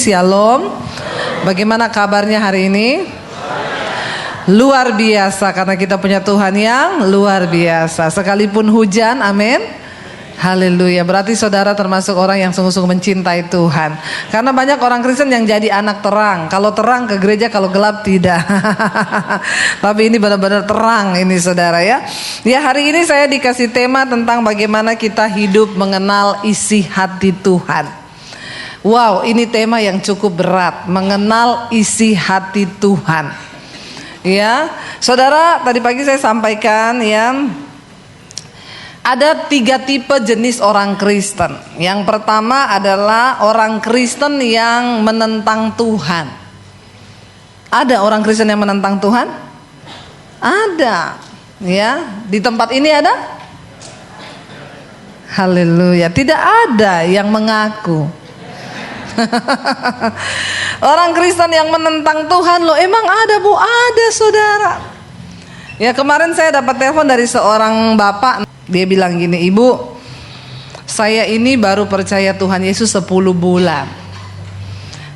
Shalom. Bagaimana kabarnya hari ini? Luar biasa, karena kita punya Tuhan yang luar biasa. Sekalipun hujan, amin. Haleluya. Berarti saudara termasuk orang yang sungguh-sungguh mencintai Tuhan. Karena banyak orang Kristen yang jadi anak terang. Kalau terang ke gereja, kalau gelap tidak. Tapi ini benar-benar terang ini saudara ya. Ya, hari ini saya dikasih tema tentang bagaimana kita hidup mengenal isi hati Tuhan. Wow, ini tema yang cukup berat, mengenal isi hati Tuhan. Ya, saudara, tadi pagi saya sampaikan ya, ada 3 tipe jenis orang Kristen. Yang pertama adalah orang Kristen yang menentang Tuhan. Ada orang Kristen yang menentang Tuhan? Ada. Ya, di tempat ini ada? Haleluya, tidak ada yang mengaku. Orang Kristen yang menentang Tuhan loh, emang ada Bu? Ada saudara. Ya, kemarin saya dapat telepon dari seorang bapak. Dia bilang gini, Ibu, saya ini baru percaya Tuhan Yesus 10 bulan.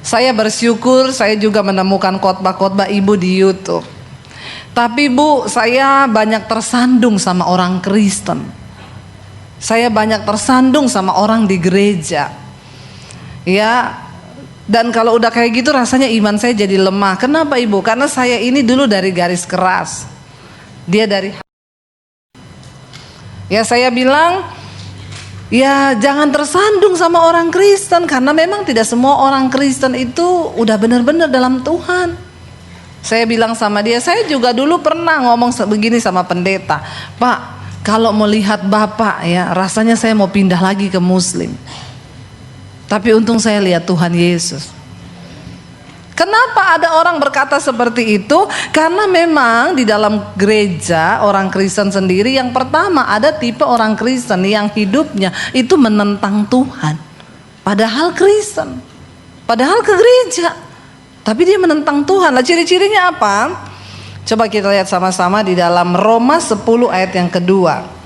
Saya bersyukur saya juga menemukan khotbah-khotbah Ibu di YouTube. Tapi Bu, saya banyak tersandung sama orang Kristen. Saya banyak tersandung sama orang di gereja. Ya, dan kalau udah kayak gitu rasanya iman saya jadi lemah. Kenapa Ibu? Karena saya ini dulu dari garis keras, dia dari. Ya, saya bilang, ya jangan tersandung sama orang Kristen, karena memang tidak semua orang Kristen itu udah benar-benar dalam Tuhan. Saya bilang sama dia, saya juga dulu pernah ngomong begini sama pendeta, Pak, kalau melihat Bapak ya rasanya saya mau pindah lagi ke Muslim. Tapi untung saya lihat Tuhan Yesus. Kenapa ada orang berkata seperti itu? Karena memang di dalam gereja orang Kristen sendiri, yang pertama ada tipe orang Kristen yang hidupnya itu menentang Tuhan. Padahal Kristen, padahal ke gereja, tapi dia menentang Tuhan. Lah, ciri-cirinya apa? Coba kita lihat sama-sama di dalam Roma 10 ayat yang kedua.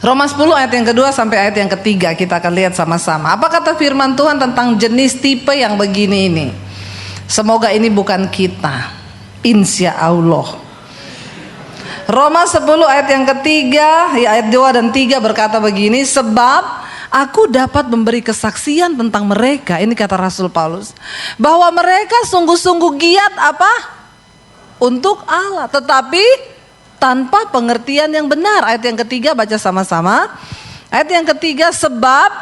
Roma 10 ayat yang kedua sampai ayat yang ketiga kita akan lihat sama-sama. Apa kata firman Tuhan tentang jenis tipe yang begini ini? Semoga ini bukan kita, insya Allah. Roma 10 ayat yang ketiga, ayat 2 dan 3 berkata begini, sebab aku dapat memberi kesaksian tentang mereka, ini kata Rasul Paulus, bahwa mereka sungguh-sungguh giat apa? Untuk Allah, tetapi tanpa pengertian yang benar. Ayat yang ketiga baca sama-sama. Ayat yang ketiga, sebab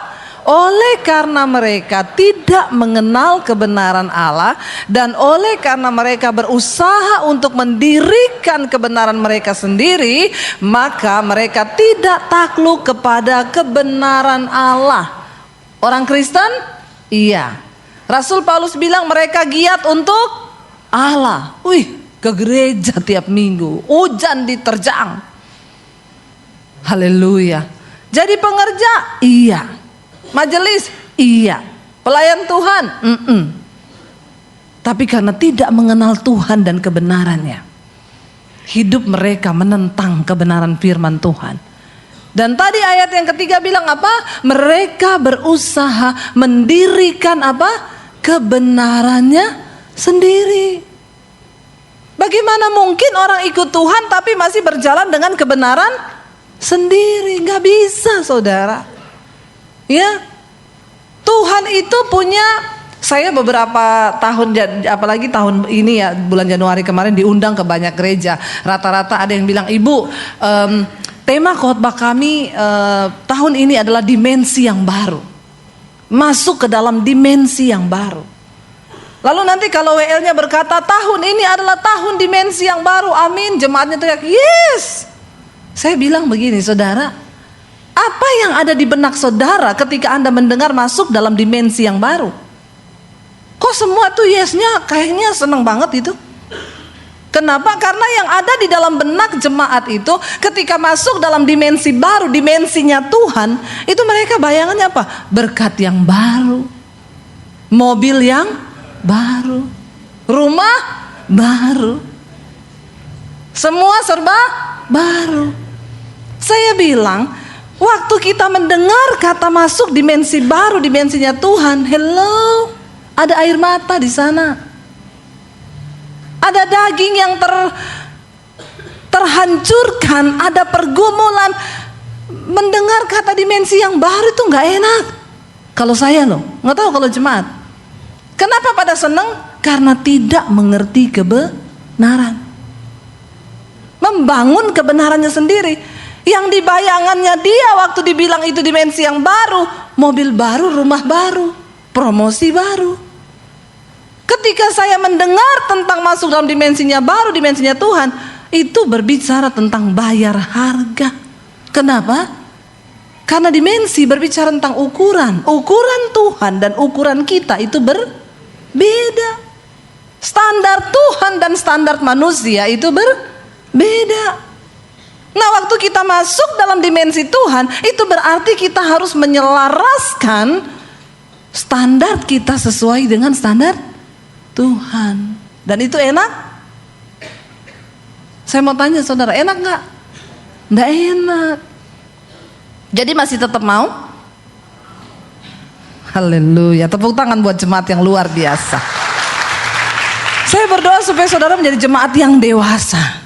oleh karena mereka tidak mengenal kebenaran Allah, dan oleh karena mereka berusaha untuk mendirikan kebenaran mereka sendiri, maka mereka tidak takluk kepada kebenaran Allah. Orang Kristen? Iya. Rasul Paulus bilang mereka giat untuk Allah. Wih, ke gereja tiap minggu, hujan diterjang. Haleluya. Jadi pengerja? Iya. Majelis? Iya. Pelayan Tuhan? Tapi karena tidak mengenal Tuhan dan kebenarannya, hidup mereka menentang kebenaran firman Tuhan. Dan tadi ayat yang ketiga bilang apa? Mereka berusaha mendirikan apa? Kebenarannya sendiri. Bagaimana mungkin orang ikut Tuhan tapi masih berjalan dengan kebenaran sendiri? Gak bisa saudara. Ya, Tuhan itu punya. Saya beberapa tahun, apalagi tahun ini ya, bulan Januari kemarin diundang ke banyak gereja. Rata-rata ada yang bilang, Ibu, tema khotbah kami tahun ini adalah dimensi yang baru. Masuk ke dalam dimensi yang baru. Lalu nanti kalau WL-nya berkata tahun ini adalah tahun dimensi yang baru, amin, jemaatnya teriak yes. Saya bilang begini saudara, apa yang ada di benak saudara ketika Anda mendengar masuk dalam dimensi yang baru? Kok semua tuh yesnya kayaknya seneng banget itu? Kenapa? Karena yang ada di dalam benak jemaat itu ketika masuk dalam dimensi baru, dimensinya Tuhan, itu mereka bayangannya apa? Berkat yang baru, mobil yang baru, rumah baru, semua serba baru. Saya bilang, Waktu kita mendengar kata masuk dimensi baru, dimensinya Tuhan, hello, ada air mata di sana. Ada daging yang terhancurkan, ada pergumulan. Mendengar kata dimensi yang baru itu nggak enak. Kalau saya loh, nggak tahu kalau jemaat. Kenapa pada seneng? Karena tidak mengerti kebenaran. Membangun kebenarannya sendiri. Yang dibayangannya dia waktu dibilang itu dimensi yang baru, mobil baru, rumah baru, promosi baru. Ketika saya mendengar tentang masuk dalam dimensinya baru, dimensinya Tuhan, itu berbicara tentang bayar harga. Kenapa? Karena dimensi berbicara tentang ukuran. Ukuran Tuhan dan ukuran kita itu berbeda. Standar Tuhan dan standar manusia itu berbeda. Nah, waktu kita masuk dalam dimensi Tuhan, itu berarti kita harus menyelaraskan standar kita sesuai dengan standar Tuhan. Dan itu enak? Saya mau tanya saudara, enak gak? Nggak enak. Jadi masih tetap mau? Haleluya, tepuk tangan buat jemaat yang luar biasa. Saya berdoa supaya saudara menjadi jemaat yang dewasa.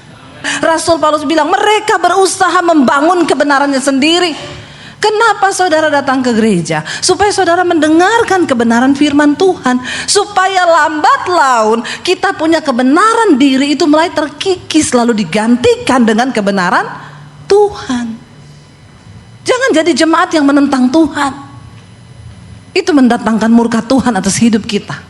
Rasul Paulus bilang mereka berusaha membangun kebenarannya sendiri. Kenapa saudara datang ke gereja? Supaya saudara mendengarkan kebenaran firman Tuhan. Supaya lambat laun kita punya kebenaran diri itu mulai terkikis lalu digantikan dengan kebenaran Tuhan. Jangan jadi jemaat yang menentang Tuhan. Itu mendatangkan murka Tuhan atas hidup kita.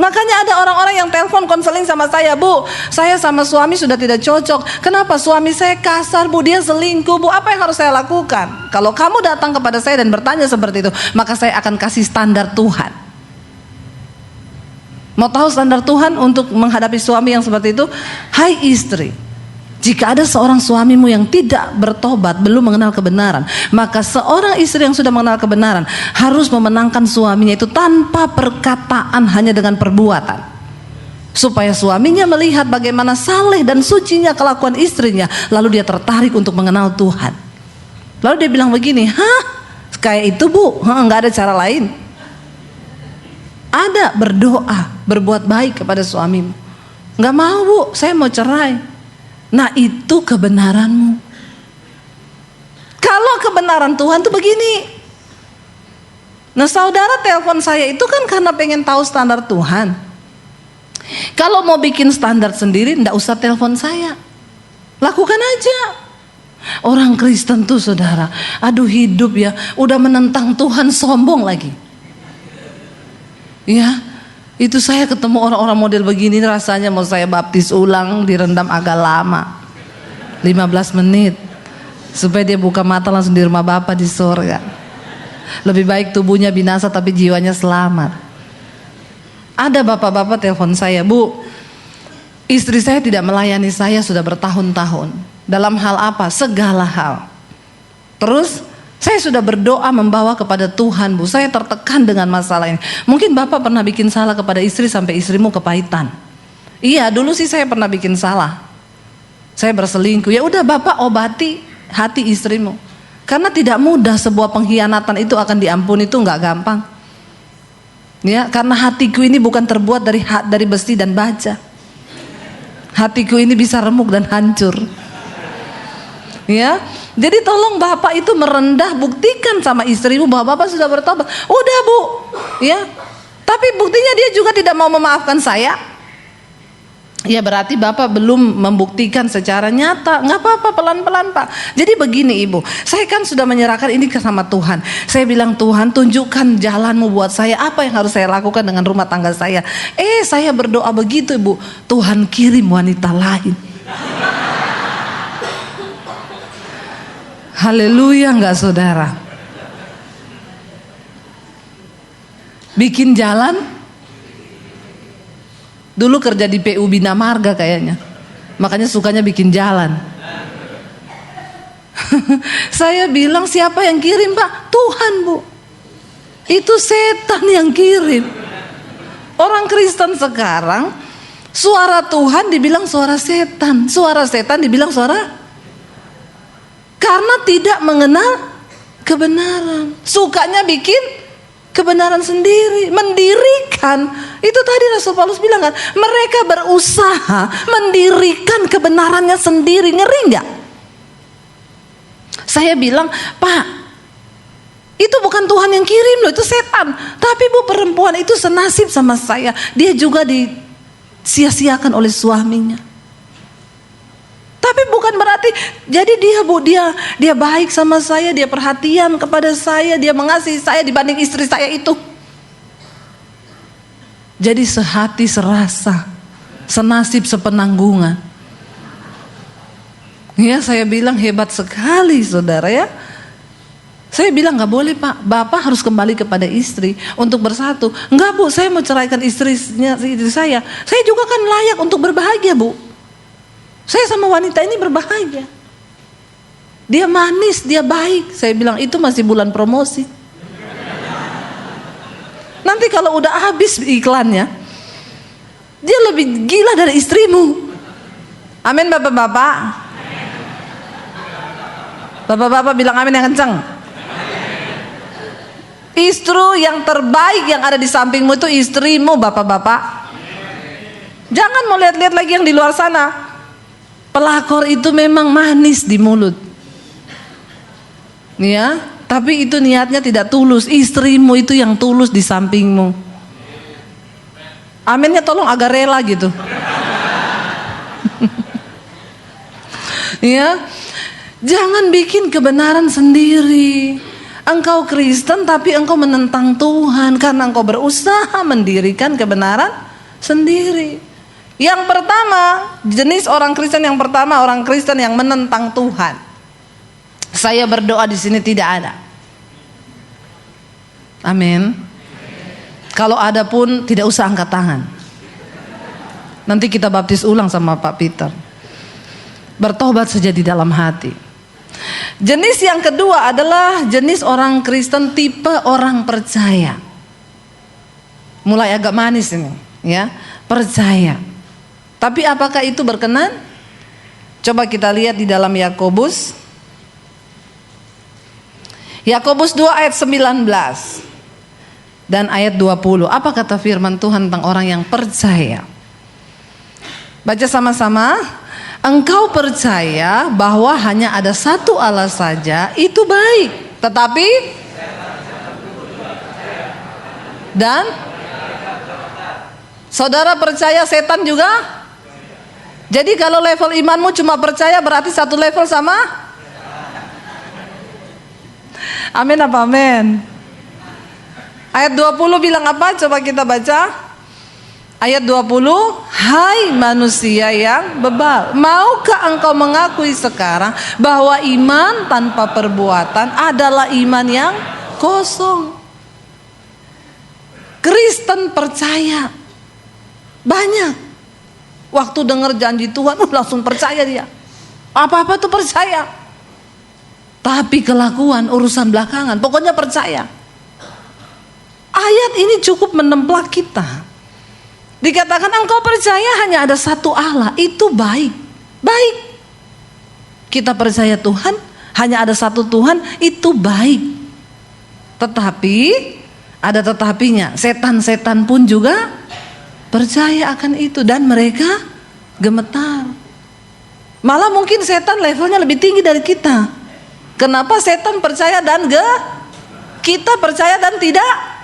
Makanya ada orang-orang yang telepon konseling sama saya, Bu, saya sama suami sudah tidak cocok. Kenapa? Suami saya kasar, Bu, dia selingkuh, Bu. Apa yang harus saya lakukan? Kalau kamu datang kepada saya dan bertanya seperti itu, maka saya akan kasih standar Tuhan. Mau tahu standar Tuhan untuk menghadapi suami yang seperti itu? Hai istri, jika ada seorang suamimu yang tidak bertobat, belum mengenal kebenaran, maka seorang istri yang sudah mengenal kebenaran harus memenangkan suaminya itu tanpa perkataan, hanya dengan perbuatan. Supaya suaminya melihat bagaimana saleh dan sucinya kelakuan istrinya, lalu dia tertarik untuk mengenal Tuhan. Lalu dia bilang begini, hah? Kayak itu, Bu? Nggak ada cara lain? Ada, berdoa, berbuat baik kepada suamimu. Nggak mau, Bu, saya mau cerai. Nah, itu kebenaranmu. Kalau kebenaran Tuhan tuh begini. Nah, saudara telepon saya itu kan karena pengen tahu standar Tuhan. Kalau mau bikin standar sendiri, ndak usah telepon saya. Lakukan aja. Orang Kristen tuh saudara, aduh hidup ya, udah menentang Tuhan, sombong lagi. Ya, itu saya ketemu orang-orang model begini, rasanya mau saya baptis ulang, direndam agak lama 15 menit supaya dia buka mata langsung di rumah Bapa di surga. Lebih baik tubuhnya binasa tapi jiwanya selamat. Ada bapak-bapak telepon saya, Bu, istri saya tidak melayani saya sudah bertahun-tahun. Dalam hal apa? Segala hal. Terus saya sudah berdoa membawa kepada Tuhan, Bu, saya tertekan dengan masalah ini. Mungkin Bapak pernah bikin salah kepada istri sampai istrimu kepahitan. Iya, dulu sih saya pernah bikin salah. Saya berselingkuh. Ya udah, Bapak obati hati istrimu. Karena tidak mudah sebuah pengkhianatan itu akan diampuni, itu nggak gampang. Ya, karena hatiku ini bukan terbuat dari besi dan baja. Hatiku ini bisa remuk dan hancur. Ya, jadi tolong Bapak itu merendah, buktikan sama istrimu bahwa Bapak sudah bertobat. Udah, Bu, ya. Tapi buktinya dia juga tidak mau memaafkan saya. Ya berarti Bapak belum membuktikan secara nyata. Nggak apa-apa, pelan-pelan Pak. Jadi begini Ibu, saya kan sudah menyerahkan ini sama Tuhan. Saya bilang, Tuhan tunjukkan jalanmu buat saya, apa yang harus saya lakukan dengan rumah tangga saya. Saya berdoa begitu Ibu, Tuhan kirim wanita lain. Haleluya, enggak saudara? Bikin jalan. Dulu kerja di PU Bina Marga kayaknya. Makanya sukanya bikin jalan. Saya bilang, siapa yang kirim, Pak? Tuhan, Bu. Itu setan yang kirim. Orang Kristen sekarang, suara Tuhan dibilang suara setan. Suara setan dibilang suara. Karena tidak mengenal kebenaran. Sukanya bikin kebenaran sendiri, mendirikan. Itu tadi Rasul Paulus bilang kan, mereka berusaha mendirikan kebenarannya sendiri. Ngeri nggak? Saya bilang, Pak, itu bukan Tuhan yang kirim loh, itu setan. Tapi Bu, perempuan itu senasib sama saya. Dia juga disia-siakan oleh suaminya. Tapi bukan berarti jadi dia Bu, dia baik sama saya, dia perhatian kepada saya, dia mengasihi saya dibanding istri saya itu. Jadi sehati serasa, senasib sepenanggungan. Ya, saya bilang hebat sekali saudara ya. Saya bilang nggak boleh Pak, Bapak harus kembali kepada istri untuk bersatu. Enggak Bu, saya mau ceraikan istri saya. Saya juga kan layak untuk berbahagia Bu. Saya sama wanita ini berbahagia. Dia manis, dia baik. Saya bilang itu masih bulan promosi. Nanti kalau udah habis iklannya, dia lebih gila dari istrimu. Amin bapak-bapak. Bapak-bapak bilang amin yang kencang. Istri yang terbaik yang ada di sampingmu itu istrimu bapak-bapak. Jangan mau lihat-lihat lagi yang di luar sana. Pelakor itu memang manis di mulut, ya, tapi itu niatnya tidak tulus. Istrimu itu yang tulus di sampingmu. Aminnya tolong agak rela gitu. Ya, jangan bikin kebenaran sendiri. Engkau Kristen tapi engkau menentang Tuhan karena engkau berusaha mendirikan kebenaran sendiri. Yang pertama, jenis orang Kristen yang pertama, orang Kristen yang menentang Tuhan. Saya berdoa di sini tidak ada. Amin. Kalau ada pun tidak usah angkat tangan. Nanti kita baptis ulang sama Pak Peter. Bertobat saja di dalam hati. Jenis yang kedua adalah jenis orang Kristen tipe orang percaya. Mulai agak manis ini, ya, percaya. Tapi apakah itu berkenan? Coba kita lihat di dalam Yakobus. Yakobus 2 ayat 19 dan ayat 20. Apa kata firman Tuhan tentang orang yang percaya? Baca sama-sama. Engkau percaya bahwa hanya ada satu Allah saja, itu baik. Tetapi dan saudara percaya setan juga? Jadi kalau level imanmu cuma percaya berarti satu level sama? Amin apa amin? Ayat 20 bilang apa? Coba kita baca. Ayat 20, hai manusia yang bebal, maukah engkau mengakui sekarang bahwa iman tanpa perbuatan adalah iman yang kosong? Kristen percaya banyak. Waktu dengar janji Tuhan, langsung percaya dia. Apa-apa tuh percaya. Tapi kelakuan urusan belakangan, pokoknya percaya. Ayat ini cukup menemplak kita. Dikatakan engkau percaya hanya ada satu Allah, itu baik. Baik. Kita percaya Tuhan, hanya ada satu Tuhan, itu baik. Tetapi, ada tetapinya, setan-setan pun juga percaya akan itu dan mereka gemetar. Malah mungkin setan levelnya lebih tinggi dari kita. Kenapa setan percaya dan kita percaya dan tidak?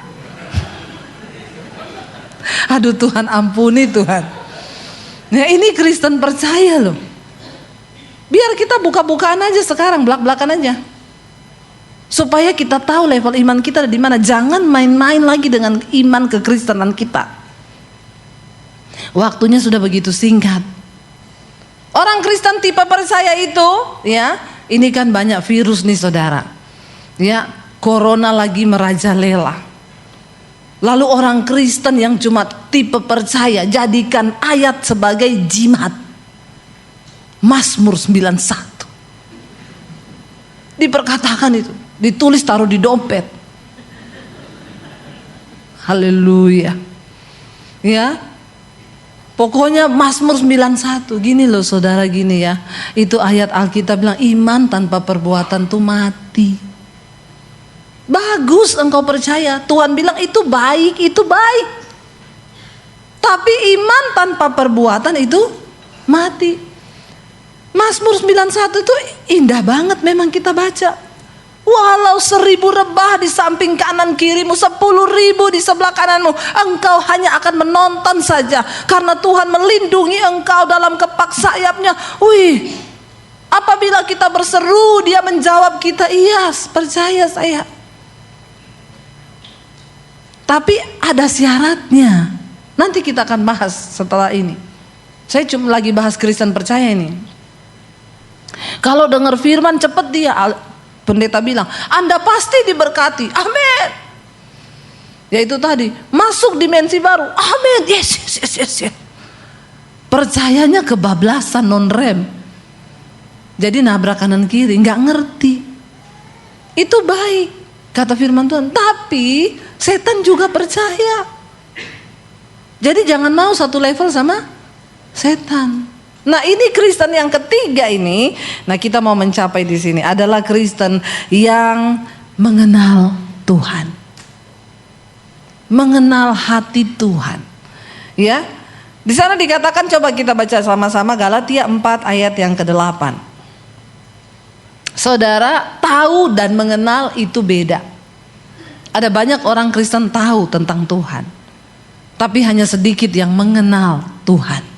Aduh Tuhan, ampuni Tuhan. Ya ini Kristen percaya loh. Biar kita buka-bukaan aja sekarang, belak-belakan aja. Supaya kita tahu level iman kita di mana. Jangan main-main lagi dengan iman kekristenan kita. Waktunya sudah begitu singkat. Orang Kristen tipe percaya itu, ya, ini kan banyak virus nih saudara. Ya, corona lagi merajalela. Lalu orang Kristen yang cuma tipe percaya jadikan ayat sebagai jimat. Mazmur 91. Diperkatakan itu, ditulis taruh di dompet. Haleluya. Ya. Pokoknya Mazmur 91 gini loh saudara, gini ya. Itu ayat Alkitab bilang iman tanpa perbuatan tuh mati. Bagus engkau percaya, Tuhan bilang itu baik, itu baik. Tapi iman tanpa perbuatan itu mati. Mazmur 91 itu indah banget memang kita baca. Walau 1000 rebah di samping kanan kirimu, 10.000 di sebelah kananmu, engkau hanya akan menonton saja, karena Tuhan melindungi engkau dalam kepak sayapnya. Wih, apabila kita berseru, Dia menjawab kita, iya percaya saya. Tapi ada syaratnya. Nanti kita akan bahas setelah ini. Saya cuma lagi bahas Kristen percaya ini. Kalau dengar firman cepet dia. Pendeta bilang, Anda pasti diberkati. Amin. Ya itu tadi, masuk dimensi baru. Amin. Yes. Percayanya kebablasan, non rem. Jadi nabrak kanan kiri, nggak ngerti. Itu baik, kata firman Tuhan. Tapi setan juga percaya. Jadi jangan mau satu level sama setan. Nah ini Kristen yang ketiga ini, nah kita mau mencapai di sini adalah Kristen yang mengenal Tuhan, mengenal hati Tuhan. Ya, di sana dikatakan, coba kita baca sama-sama Galatia 4 ayat yang ke-8. Saudara, tahu dan mengenal itu beda. Ada banyak orang Kristen tahu tentang Tuhan, tapi hanya sedikit yang mengenal Tuhan.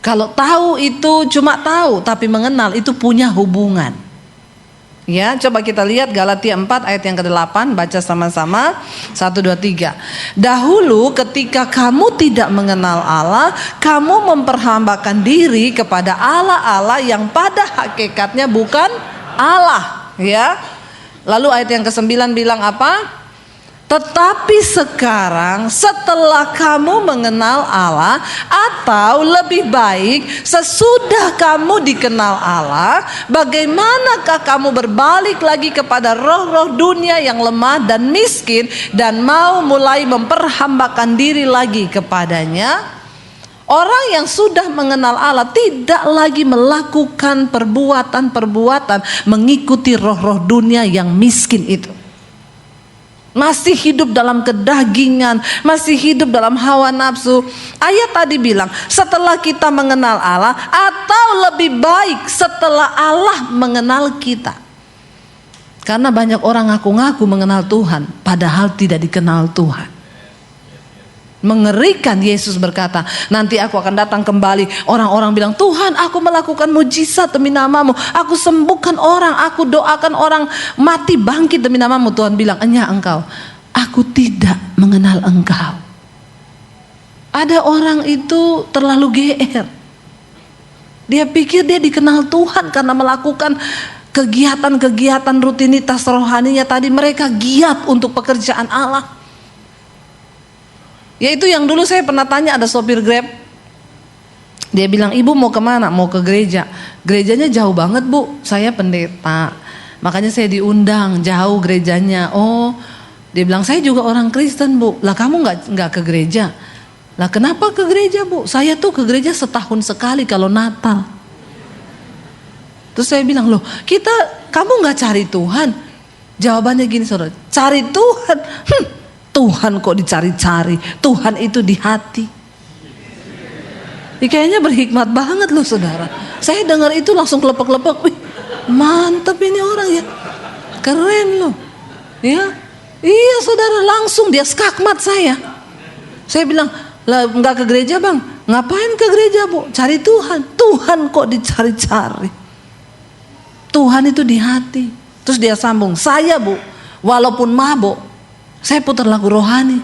Kalau tahu itu cuma tahu, tapi mengenal itu punya hubungan. Ya, coba kita lihat Galatia 4 ayat yang ke-8, baca sama-sama. 1, 2, 3. Dahulu ketika kamu tidak mengenal Allah, kamu memperhambakan diri kepada Allah-Allah yang pada hakikatnya bukan Allah. Ya. Lalu ayat yang ke-9 bilang apa? Tetapi sekarang setelah kamu mengenal Allah, atau lebih baik sesudah kamu dikenal Allah, bagaimanakah kamu berbalik lagi kepada roh-roh dunia yang lemah dan miskin dan mau mulai memperhambakan diri lagi kepadanya? Orang yang sudah mengenal Allah tidak lagi melakukan perbuatan-perbuatan mengikuti roh-roh dunia yang miskin itu. Masih hidup dalam kedagingan, masih hidup dalam hawa nafsu. Ayat tadi bilang, setelah kita mengenal Allah, atau lebih baik setelah Allah mengenal kita. Karena banyak orang ngaku-ngaku mengenal Tuhan, padahal tidak dikenal Tuhan. Mengerikan. Yesus berkata, nanti aku akan datang kembali. Orang-orang bilang, Tuhan aku melakukan mujizat demi namamu, aku sembuhkan orang, aku doakan orang mati bangkit demi namamu. Tuhan bilang, enya engkau, aku tidak mengenal engkau. Ada orang itu terlalu GR. Dia pikir dia dikenal Tuhan karena melakukan kegiatan-kegiatan rutinitas rohaninya tadi. Mereka giat untuk pekerjaan Allah. Yaitu yang dulu saya pernah tanya, ada sopir Grab. Dia bilang, ibu mau kemana? Mau ke gereja. Gerejanya jauh banget bu, saya pendeta, makanya saya diundang, jauh gerejanya. Oh, dia bilang, saya juga orang Kristen bu. Lah kamu nggak ke gereja? Lah kenapa ke gereja bu? Saya tuh ke gereja setahun sekali kalau Natal. Terus saya bilang, loh kamu nggak cari Tuhan? Jawabannya gini saudara, cari Tuhan. Tuhan kok dicari-cari, Tuhan itu di hati. Ini kayaknya berhikmat banget loh saudara. Saya dengar itu langsung kelepek-kelepek. Wih, mantap ini orang ya, keren loh. Ya, iya saudara, langsung dia skakmat saya. Saya bilang, lah nggak ke gereja bang? Ngapain ke gereja bu? Cari Tuhan. Tuhan kok dicari-cari. Tuhan itu di hati. Terus dia sambung, saya bu, walaupun mabuk, saya putar lagu rohani.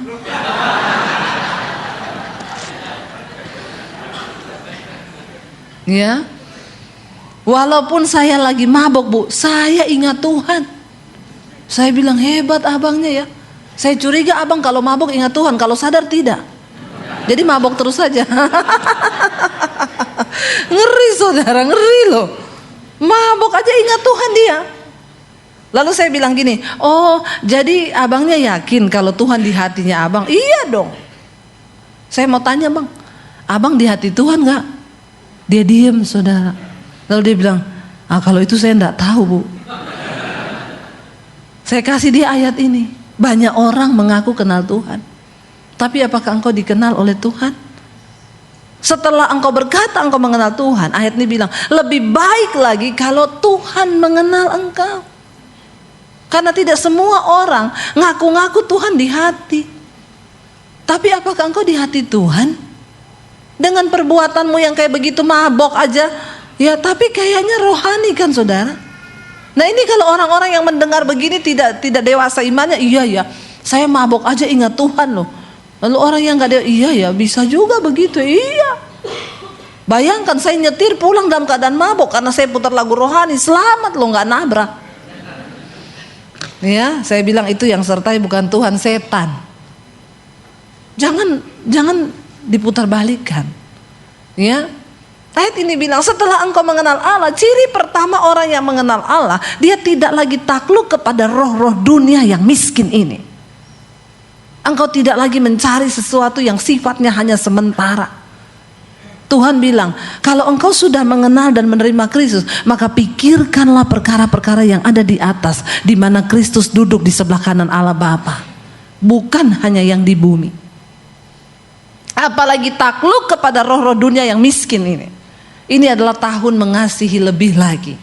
Ya, walaupun saya lagi mabok bu, saya ingat Tuhan. Saya bilang hebat abangnya ya. Saya curiga abang kalau mabok ingat Tuhan, kalau sadar tidak. Jadi mabok terus saja. Ngeri saudara, ngeri loh. Mabok aja ingat Tuhan dia. Lalu saya bilang gini, oh jadi abangnya yakin kalau Tuhan di hatinya abang? Iya dong. Saya mau tanya bang, abang di hati Tuhan gak? Dia diem saudara. Lalu dia bilang, kalau itu saya enggak tahu bu. Saya kasih dia ayat ini. Banyak orang mengaku kenal Tuhan, tapi apakah engkau dikenal oleh Tuhan? Setelah engkau berkata engkau mengenal Tuhan, ayat ini bilang, lebih baik lagi kalau Tuhan mengenal engkau. Karena tidak semua orang ngaku-ngaku Tuhan di hati. Tapi apakah engkau di hati Tuhan? Dengan perbuatanmu yang kayak begitu mabok aja, ya tapi kayaknya rohani kan saudara. Nah ini kalau orang-orang yang mendengar begini tidak dewasa imannya, iya ya, saya mabok aja ingat Tuhan loh. Lalu orang yang gak iya ya bisa juga begitu, iya. Bayangkan saya nyetir pulang dalam keadaan mabok karena saya putar lagu rohani, selamat loh gak nabrak. Ya, saya bilang itu yang sertai bukan Tuhan, setan. Jangan diputar balikan. Ya. Ayat ini bilang setelah engkau mengenal Allah, ciri pertama orang yang mengenal Allah, dia tidak lagi takluk kepada roh-roh dunia yang miskin ini. Engkau tidak lagi mencari sesuatu yang sifatnya hanya sementara. Tuhan bilang, kalau engkau sudah mengenal dan menerima Kristus, maka pikirkanlah perkara-perkara yang ada di atas, di mana Kristus duduk di sebelah kanan Allah Bapa, bukan hanya yang di bumi. Apalagi takluk kepada roh-roh dunia yang miskin ini. Ini adalah tahun mengasihi lebih lagi.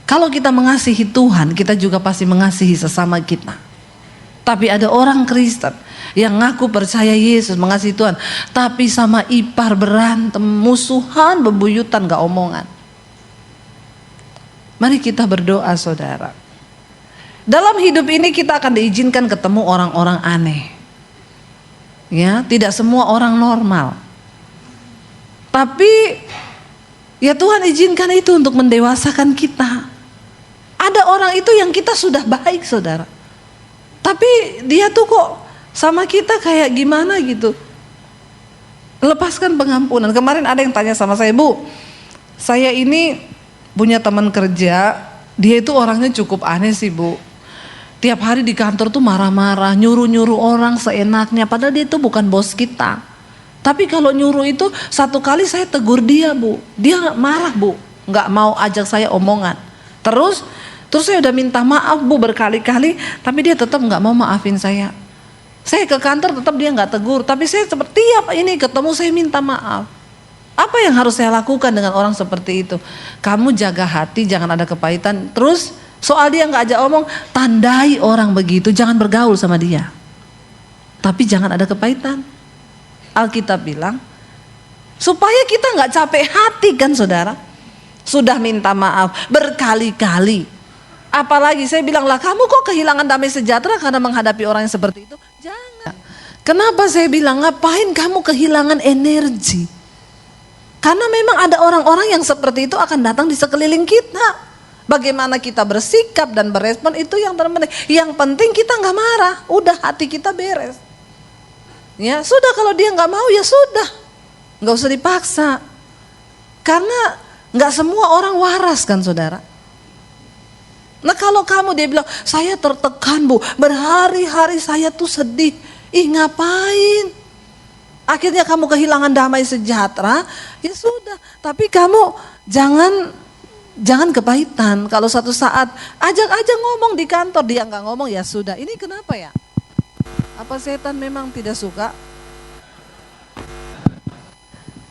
Kalau kita mengasihi Tuhan, kita juga pasti mengasihi sesama kita. Tapi ada orang Kristen yang ngaku percaya Yesus, mengasihi Tuhan, tapi sama ipar berantem, musuhan, bebuyutan, gak omongan. Mari kita berdoa saudara. Dalam hidup ini kita akan diizinkan ketemu orang-orang aneh. Ya, tidak semua orang normal. Tapi ya Tuhan izinkan itu untuk mendewasakan kita. Ada orang itu yang kita sudah baik saudara, tapi dia tuh kok sama kita kayak gimana gitu. Lepaskan pengampunan. Kemarin ada yang tanya sama saya, Bu, saya ini punya teman kerja, dia itu orangnya cukup aneh sih Bu. Tiap hari di kantor tuh marah-marah, nyuruh-nyuruh orang seenaknya, padahal dia tuh bukan bos kita. Tapi kalau nyuruh itu satu kali saya tegur dia Bu, dia marah Bu, nggak mau ajak saya omongan. Terus saya udah minta maaf Bu berkali-kali, tapi dia tetap nggak mau maafin saya. Saya ke kantor tetap dia nggak tegur, tapi saya seperti tiap ini ketemu saya minta maaf. Apa yang harus saya lakukan dengan orang seperti itu? Kamu jaga hati, jangan ada kepahitan. Terus soal dia nggak ajak omong, tandai orang begitu, jangan bergaul sama dia. Tapi jangan ada kepahitan. Alkitab bilang supaya kita nggak capek hati kan saudara. Sudah minta maaf berkali-kali. Apalagi saya bilang lah, kamu kok kehilangan damai sejahtera karena menghadapi orang yang seperti itu? Jangan. Kenapa saya bilang ngapain kamu kehilangan energi? Karena memang ada orang-orang yang seperti itu akan datang di sekeliling kita. Bagaimana kita bersikap dan berespon itu yang terpenting. Yang penting kita nggak marah, udah hati kita beres. Ya sudah, kalau dia nggak mau ya sudah, nggak usah dipaksa. Karena nggak semua orang waras kan saudara. Nah kalau kamu dia bilang saya tertekan Bu, berhari-hari saya tuh sedih. Ih ngapain? Akhirnya kamu kehilangan damai sejahtera. Ya sudah, tapi kamu jangan kepahitan. Kalau satu saat ajak aja ngomong di kantor, dia nggak ngomong ya sudah. Ini kenapa ya? Apa setan memang tidak suka?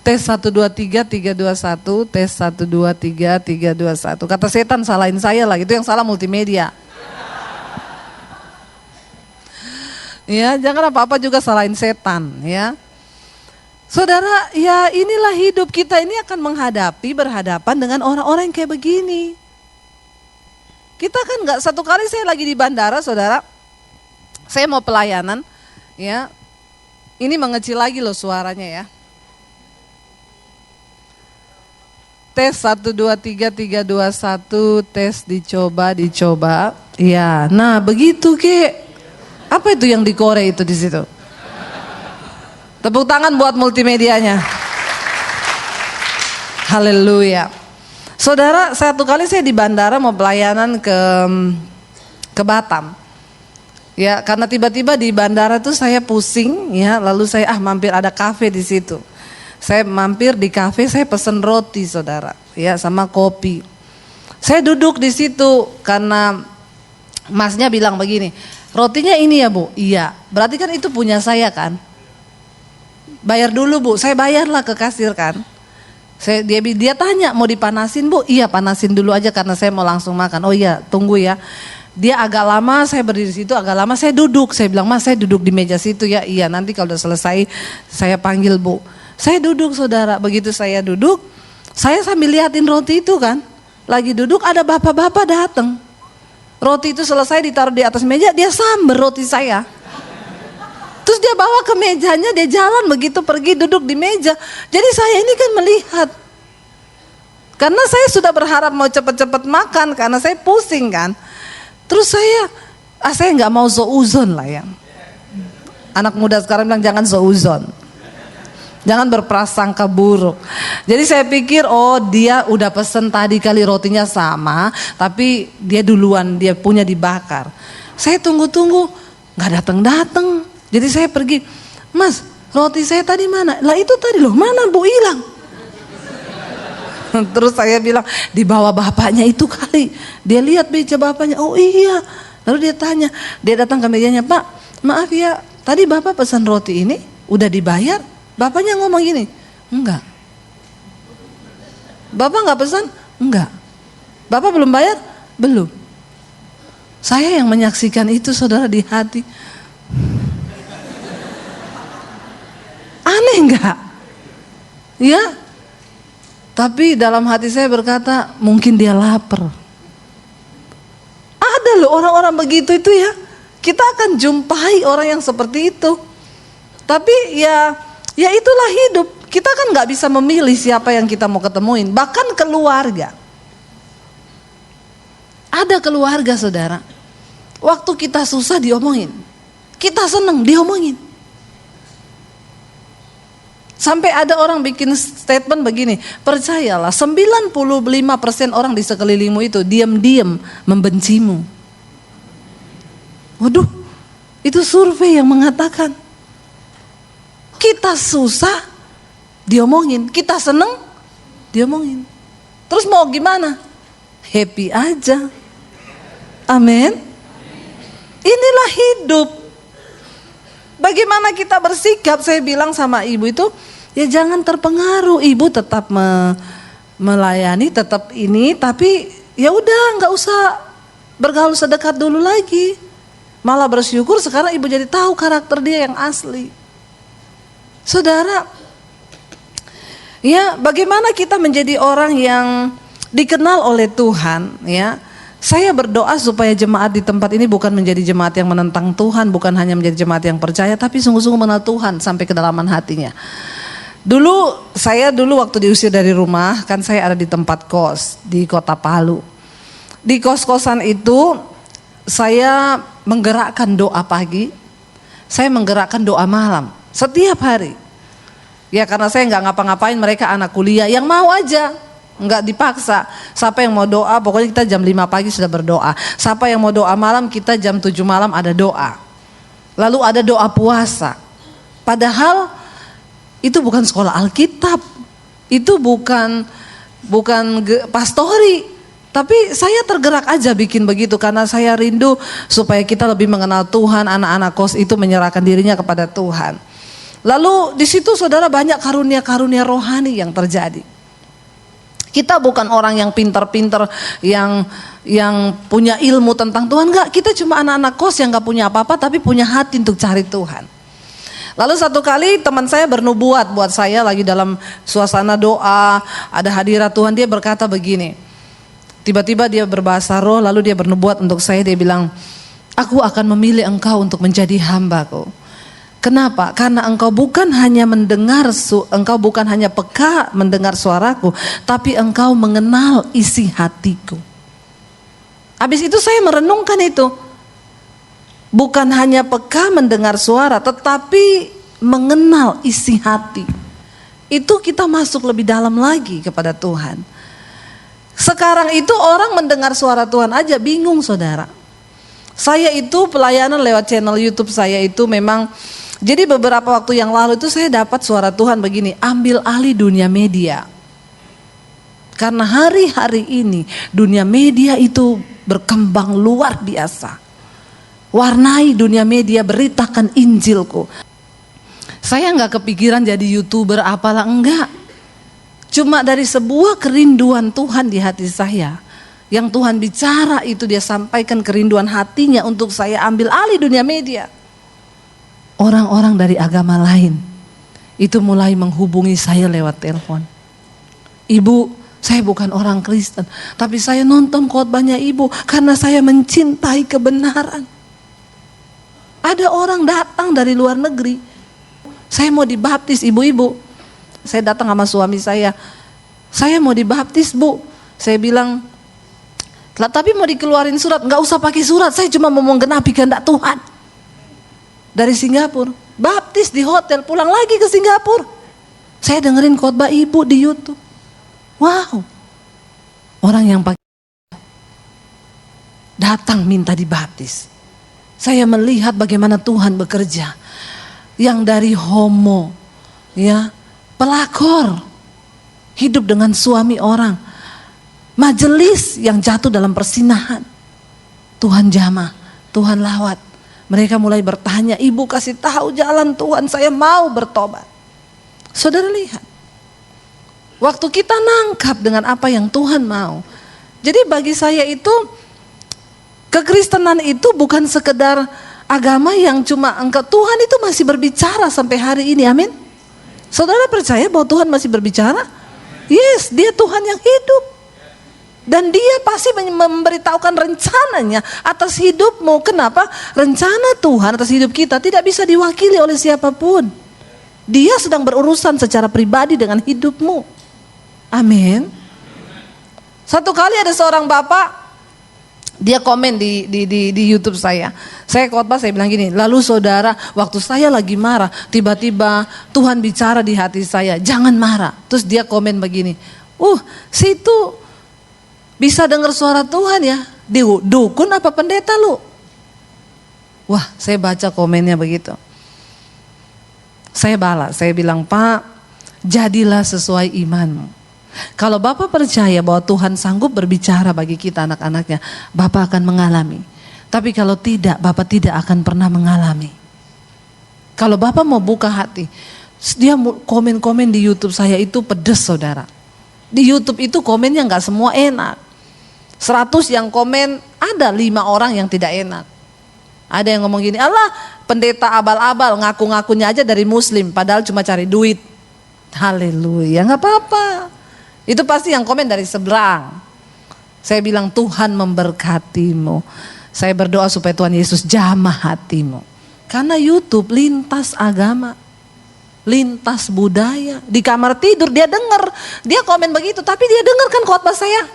Tes 1 2 3 3 2 1, tes 1 2 3 3 2 1. Kata setan salahin saya lah, itu yang salah multimedia. Ya, jangan apa-apa juga salahin setan ya. Saudara, ya inilah hidup kita ini akan berhadapan dengan orang-orang yang kayak begini. Kita kan enggak, satu kali saya lagi di bandara saudara, saya mau pelayanan ya. Ini mengecil lagi loh suaranya ya. Tes 1 2 3 3 2 1, tes dicoba. Ya, nah begitu Ki. Apa itu yang dikorek itu di situ? Tepuk tangan buat multimedianya. Haleluya. Saudara, satu kali saya di bandara mau pelayanan ke Batam. Ya, karena tiba-tiba di bandara tuh saya pusing ya, lalu saya mampir ada kafe di situ. Saya mampir di kafe, saya pesen roti saudara, ya sama kopi. Saya duduk di situ karena masnya bilang begini, rotinya ini ya Bu? Iya, berarti kan itu punya saya kan? Bayar dulu Bu, saya bayarlah ke kasir kan. Dia tanya mau dipanasin Bu? Iya panasin dulu aja karena saya mau langsung makan. Oh iya tunggu ya. Dia agak lama, saya berdiri di situ agak lama, saya duduk. Saya bilang Mas saya duduk di meja situ ya. Iya nanti kalau udah selesai saya panggil Bu. Saya duduk saudara, begitu saya duduk, saya sambil liatin roti itu kan. Lagi duduk ada bapak-bapak datang. Roti itu selesai ditaruh di atas meja, dia samber roti saya. Terus dia bawa ke mejanya, dia jalan begitu pergi duduk di meja. Jadi saya ini kan melihat. Karena saya sudah berharap mau cepat-cepat makan karena saya pusing kan. Terus saya nggak mau zouzon lah ya. Anak muda sekarang bilang jangan zouzon. Jangan berprasangka buruk. Jadi saya pikir oh dia udah pesen tadi kali rotinya sama, tapi dia duluan dia punya dibakar. Saya tunggu-tunggu nggak datang-datang. Jadi saya pergi, Mas roti saya tadi mana? Lah itu tadi loh, mana Bu hilang? Terus saya bilang di bawah bapaknya itu kali. Dia lihat meja bapaknya, oh iya. Lalu dia tanya, dia datang ke mejanya, Pak maaf ya tadi Bapak pesan roti ini udah dibayar? Bapaknya ngomong gini, enggak. Bapak nggak pesan? Enggak. Bapak belum bayar? Belum. Saya yang menyaksikan itu saudara di hati. Aneh enggak? Ya. Tapi dalam hati saya berkata, mungkin dia lapar. Ada loh orang-orang begitu itu ya. Kita akan jumpai orang yang seperti itu. Tapi ya itulah hidup. Kita kan nggak bisa memilih siapa yang kita mau ketemuin. Bahkan keluarga. Ada keluarga saudara. Waktu kita susah diomongin. Kita seneng diomongin. Sampai ada orang bikin statement begini, percayalah 95% orang di sekelilingmu itu diam-diam membencimu. Waduh, itu survei yang mengatakan. Kita susah diomongin, kita seneng diomongin. Terus mau gimana? Happy aja. Amin. Inilah hidup. Bagaimana kita bersikap? Saya bilang sama ibu itu, ya jangan terpengaruh, ibu tetap melayani, tetap ini, tapi ya udah nggak usah bergaul sedekat dulu lagi. Malah bersyukur sekarang ibu jadi tahu karakter dia yang asli. Saudara, ya bagaimana kita menjadi orang yang dikenal oleh Tuhan, ya. Saya berdoa supaya jemaat di tempat ini bukan menjadi jemaat yang menentang Tuhan, bukan hanya menjadi jemaat yang percaya, tapi sungguh-sungguh mengenal Tuhan sampai kedalaman hatinya. Saya dulu waktu diusir dari rumah, kan saya ada di tempat kos di Kota Palu. Di kos-kosan itu saya menggerakkan doa pagi, saya menggerakkan doa malam setiap hari. Ya karena saya nggak ngapa-ngapain, mereka anak kuliah yang mau aja, nggak dipaksa. Siapa yang mau doa, pokoknya kita jam 5 pagi sudah berdoa. Siapa yang mau doa malam, kita jam 7 malam ada doa. Lalu ada doa puasa. Padahal itu bukan sekolah Alkitab, itu bukan pastori, tapi saya tergerak aja bikin begitu karena saya rindu supaya kita lebih mengenal Tuhan. Anak-anak kos itu menyerahkan dirinya kepada Tuhan. Lalu di situ saudara banyak karunia-karunia rohani yang terjadi. Kita bukan orang yang pintar-pintar, yang punya ilmu tentang Tuhan, enggak. Kita cuma anak-anak kos yang enggak punya apa-apa tapi punya hati untuk cari Tuhan. Lalu satu kali teman saya bernubuat buat saya lagi dalam suasana doa, ada hadirat Tuhan, dia berkata begini. Tiba-tiba dia berbahasa roh, lalu dia bernubuat untuk saya, dia bilang, aku akan memilih engkau untuk menjadi hambaku. Kenapa? Karena engkau bukan hanya engkau bukan hanya peka mendengar suaraku, tapi engkau mengenal isi hatiku. Habis itu saya merenungkan itu. Bukan hanya peka mendengar suara, tetapi mengenal isi hati. Itu kita masuk lebih dalam lagi kepada Tuhan. Sekarang itu orang mendengar suara Tuhan aja bingung saudara. Saya itu pelayanan lewat channel YouTube saya itu memang, jadi beberapa waktu yang lalu itu saya dapat suara Tuhan begini, ambil alih dunia media. Karena hari-hari ini dunia media itu berkembang luar biasa. Warnai dunia media, beritakan Injilku. Saya nggak kepikiran jadi YouTuber apalah, enggak. Cuma dari sebuah kerinduan Tuhan di hati saya. Yang Tuhan bicara itu dia sampaikan kerinduan hatinya untuk saya ambil alih dunia media. Orang-orang dari agama lain itu mulai menghubungi saya lewat telepon. Ibu, saya bukan orang Kristen, tapi saya nonton khotbahnya ibu karena saya mencintai kebenaran. Ada orang datang dari luar negeri, saya mau dibaptis ibu-ibu. Saya datang sama suami saya mau dibaptis bu. Saya bilang, tapi mau dikeluarin surat, nggak usah pakai surat, saya cuma mau menggenapi kehendak Tuhan. Dari Singapura, baptis di hotel, pulang lagi ke Singapura. Saya dengerin khotbah ibu di YouTube. Wow, orang yang pakai datang minta dibaptis. Saya melihat bagaimana Tuhan bekerja. Yang dari homo, ya, pelakor, hidup dengan suami orang, majelis yang jatuh dalam persinahan, Tuhan jamah, Tuhan lawat. Mereka mulai bertanya, ibu kasih tahu jalan Tuhan, saya mau bertobat. Saudara lihat, waktu kita nangkap dengan apa yang Tuhan mau. Jadi bagi saya itu, kekristenan itu bukan sekedar agama yang cuma Tuhan itu masih berbicara sampai hari ini, amin. Saudara percaya bahwa Tuhan masih berbicara? Yes, dia Tuhan yang hidup. Dan dia pasti memberitahukan rencananya atas hidupmu. Kenapa? Rencana Tuhan atas hidup kita tidak bisa diwakili oleh siapapun. Dia sedang berurusan secara pribadi dengan hidupmu. Amin. Satu kali ada seorang bapak, dia komen di YouTube saya. Saya khotbah, saya bilang gini, lalu saudara, waktu saya lagi marah, tiba-tiba Tuhan bicara di hati saya, jangan marah. Terus dia komen begini, situ bisa dengar suara Tuhan ya, dukun apa pendeta lu? Wah, saya baca komennya begitu. Saya balas, saya bilang, Pak, jadilah sesuai imanmu. Kalau Bapak percaya bahwa Tuhan sanggup berbicara bagi kita anak-anaknya, Bapak akan mengalami. Tapi kalau tidak, Bapak tidak akan pernah mengalami. Kalau Bapak mau buka hati, dia komen-komen di YouTube saya itu pedes saudara. Di YouTube itu komennya gak semua enak. 100 yang komen, ada 5 orang yang tidak enak. Ada yang ngomong gini, Allah pendeta abal-abal, ngaku-ngakunya aja dari muslim, padahal cuma cari duit. Haleluya, gak apa-apa. Itu pasti yang komen dari seberang. Saya bilang Tuhan memberkatimu. Saya berdoa supaya Tuhan Yesus jamah hatimu. Karena YouTube lintas agama, lintas budaya. Di kamar tidur dia dengar, dia komen begitu, tapi dia dengar kan khotbah saya.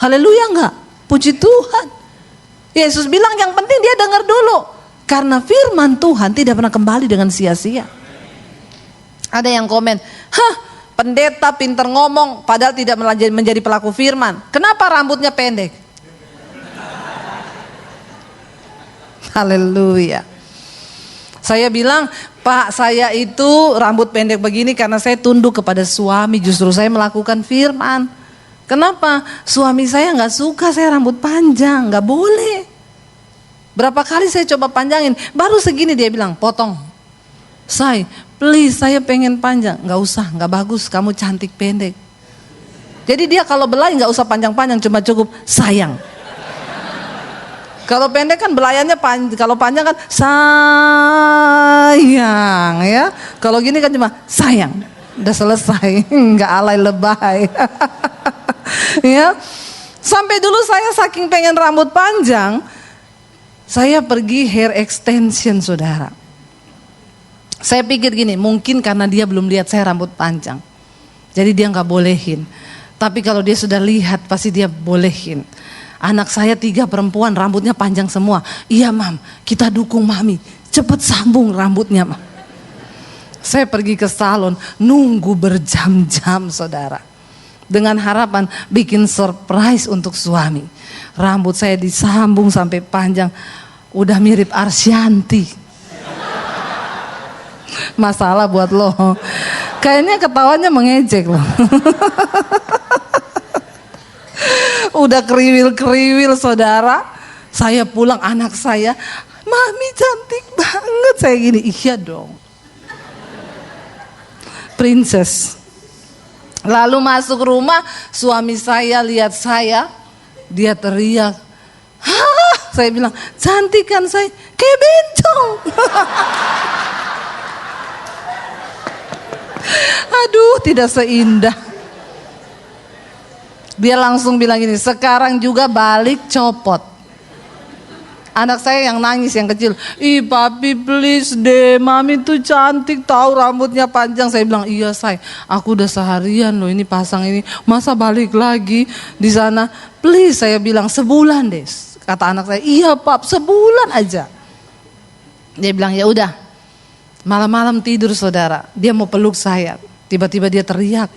Haleluya enggak? Puji Tuhan. Yesus bilang yang penting dia dengar dulu. Karena firman Tuhan tidak pernah kembali dengan sia-sia. Ada yang komen, pendeta pinter ngomong padahal tidak menjadi pelaku firman. Kenapa rambutnya pendek? Haleluya. Saya bilang, Pak, saya itu rambut pendek begini karena saya tunduk kepada suami. Justru saya melakukan firman. Kenapa? Suami saya gak suka saya rambut panjang, gak boleh. Berapa kali saya coba panjangin, baru segini dia bilang, potong. Please saya pengen panjang. Gak usah, gak bagus, kamu cantik pendek. Jadi dia kalau belai gak usah panjang-panjang, cuma cukup sayang. Kalau pendek kan belayannya panjang, kalau panjang kan sayang ya. Kalau gini kan cuma sayang. Udah selesai, gak alay lebay. Ya, sampai dulu saya saking pengen rambut panjang, saya pergi hair extension saudara. Saya pikir gini, mungkin karena dia belum lihat saya rambut panjang, jadi dia nggak bolehin. Tapi kalau dia sudah lihat, pasti dia bolehin. Anak saya 3 perempuan, rambutnya panjang semua. Iya mam, kita dukung mami, cepet sambung rambutnya mam. Saya pergi ke salon, nunggu berjam-jam saudara. Dengan harapan bikin surprise untuk suami. Rambut saya disambung sampai panjang. udah mirip Arsyanti. Masalah buat lo. Kayaknya ketawanya mengejek loh. Udah kriwil-kriwil saudara. Saya pulang, anak saya, "Mami cantik banget." Saya gini, "Iya dong, princess." Lalu masuk rumah, suami saya lihat saya, dia teriak, "Hah?" Saya bilang, "Cantik kan saya?" "Kayak bencong." Aduh, tidak seindah. Dia langsung bilang gini, "Sekarang juga balik copot." Anak saya yang nangis, yang kecil, "Ih papi please deh, mami tuh cantik tahu rambutnya panjang." Saya bilang, "Iya say, aku udah seharian loh ini pasang ini, masa balik lagi di sana, please." Saya bilang, "Sebulan deh." Kata anak saya, "Iya pap, sebulan aja." Dia bilang, "Ya udah." Malam-malam tidur saudara, dia mau peluk saya, tiba-tiba dia teriak.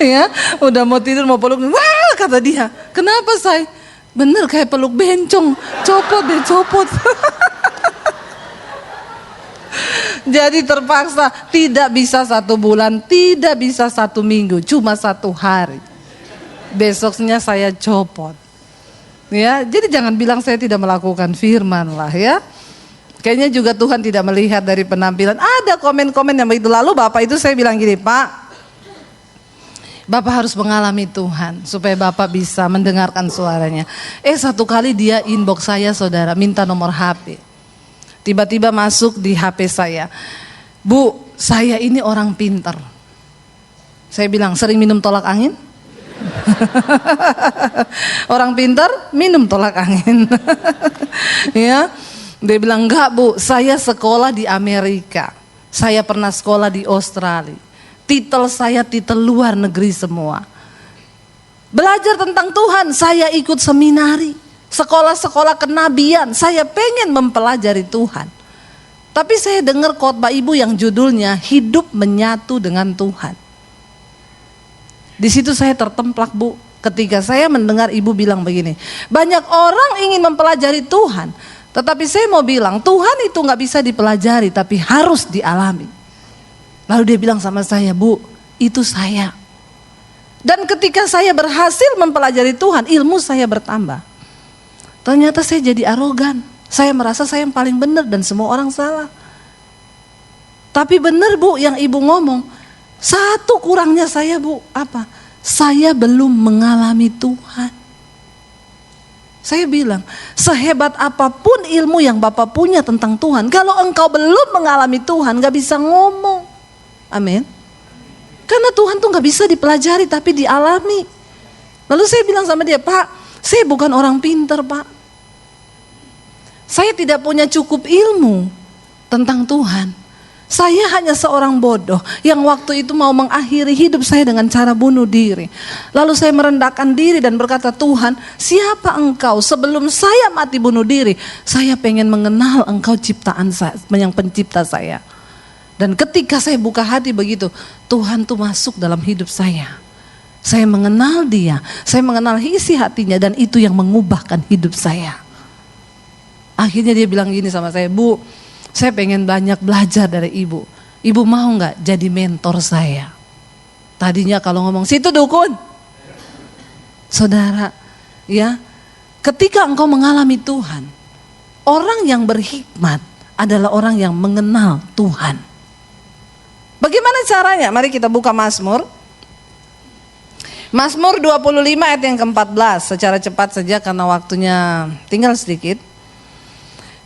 Ya, udah mau tidur mau peluk, "Wah," kata dia, "Kenapa say?" "Bener kayak peluk bencong, copot deh copot." Jadi terpaksa, tidak bisa 1 bulan, tidak bisa 1 minggu, cuma 1 hari. Besoknya saya copot. Ya, jadi jangan bilang saya tidak melakukan firman lah ya. Kayaknya juga Tuhan tidak melihat dari penampilan. Ada komen-komen yang begitu. Lalu Bapak itu saya bilang gini, "Pak, Bapak harus mengalami Tuhan supaya Bapak bisa mendengarkan suaranya." Satu kali dia inbox saya saudara, minta nomor HP. Tiba-tiba masuk di HP saya, "Bu, saya ini orang pintar." Saya bilang, "Sering minum tolak angin?" Orang pintar minum tolak angin. Ya. Dia bilang, "Enggak Bu, saya sekolah di Amerika, saya pernah sekolah di Australia, titel saya titel luar negeri semua. Belajar tentang Tuhan, saya ikut seminari, sekolah-sekolah kenabian, saya pengen mempelajari Tuhan. Tapi saya dengar khotbah ibu yang judulnya Hidup Menyatu dengan Tuhan." Di situ saya tertemplak Bu, ketika saya mendengar ibu bilang begini, banyak orang ingin mempelajari Tuhan, tetapi saya mau bilang, Tuhan itu gak bisa dipelajari, tapi harus dialami. Lalu dia bilang sama saya, "Bu, itu saya." Dan ketika saya berhasil mempelajari Tuhan, ilmu saya bertambah. Ternyata saya jadi arogan. Saya merasa saya yang paling benar dan semua orang salah. Tapi benar Bu yang ibu ngomong, satu kurangnya saya Bu, apa? Saya belum mengalami Tuhan. Saya bilang, sehebat apapun ilmu yang Bapak punya tentang Tuhan, kalau engkau belum mengalami Tuhan, gak bisa ngomong. Amin. Karena Tuhan tuh gak bisa dipelajari, tapi dialami. Lalu saya bilang sama dia, "Pak, saya bukan orang pintar Pak. Saya tidak punya cukup ilmu tentang Tuhan. Saya hanya seorang bodoh yang waktu itu mau mengakhiri hidup saya dengan cara bunuh diri. Lalu saya merendahkan diri dan berkata, Tuhan, siapa engkau sebelum saya mati bunuh diri? Saya pengen mengenal engkau ciptaan saya, yang pencipta saya." Dan ketika saya buka hati begitu, Tuhan tuh masuk dalam hidup saya. Saya mengenal dia, saya mengenal isi hatinya, dan itu yang mengubahkan hidup saya. Akhirnya dia bilang gini sama saya, "Bu, saya pengen banyak belajar dari ibu. Ibu mau gak jadi mentor saya?" Tadinya kalau ngomong, "Situ dukun." Saudara, ya, ketika engkau mengalami Tuhan, orang yang berhikmat adalah orang yang mengenal Tuhan. Bagaimana caranya? Mari kita buka Mazmur. Mazmur 25 ayat yang ke-14. Secara cepat saja karena waktunya tinggal sedikit.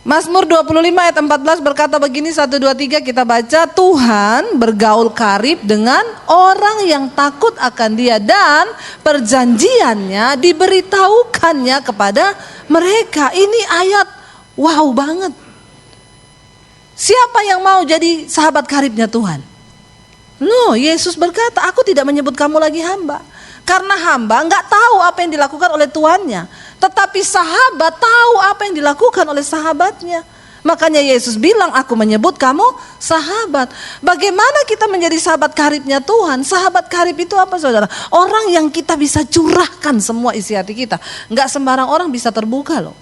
Mazmur 25 ayat 14 berkata begini, 1, 2, 3 kita baca. "Tuhan bergaul karib dengan orang yang takut akan dia, dan perjanjiannya diberitahukannya kepada mereka." Ini ayat wow banget. Siapa yang mau jadi sahabat karibnya Tuhan? Loh, Yesus berkata, "Aku tidak menyebut kamu lagi hamba." Karena hamba gak tahu apa yang dilakukan oleh tuannya, tetapi sahabat tahu apa yang dilakukan oleh sahabatnya. Makanya Yesus bilang, aku menyebut kamu sahabat. Bagaimana kita menjadi sahabat karibnya Tuhan? Sahabat karib itu apa, saudara? Orang yang kita bisa curahkan semua isi hati kita. Enggak sembarang orang bisa terbuka loh.